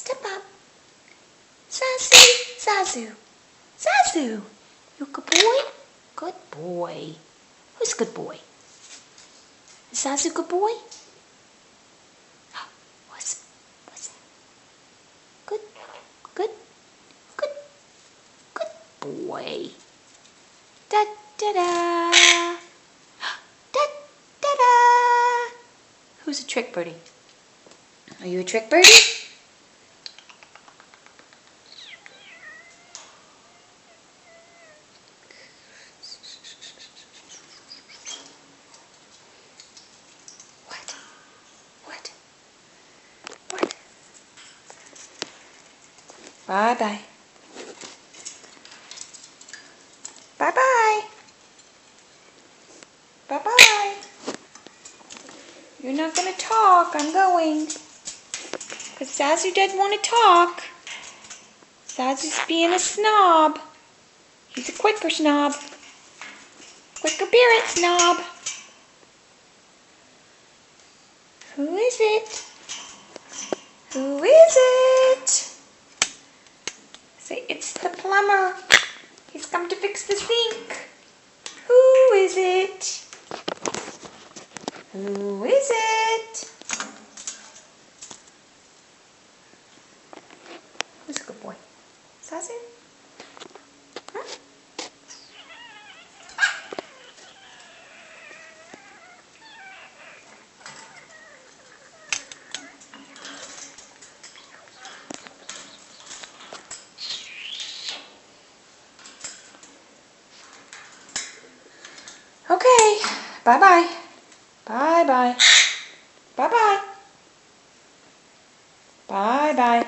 Step up. Zazu, Zazu, Zazu. You a good boy? Good boy. Who's a good boy? Is Zazu a good boy? What's that? Good, good, good, good boy. Da da da. Da da da. Who's a trick birdie? Are you a trick birdie? What? Bye-bye. Bye-bye. Bye-bye. You're not going to talk. I'm going. Because Zazu doesn't want to talk. Zazu's being a snob. He's a Quaker snob. Quaker Barrett snob. Who is it? Who is it? Say, it's the plumber. He's come to fix the sink. Who is it? Who is it? Who's a good boy? Zazu? Huh? Okay, bye-bye. Bye-bye. Bye-bye. Bye-bye.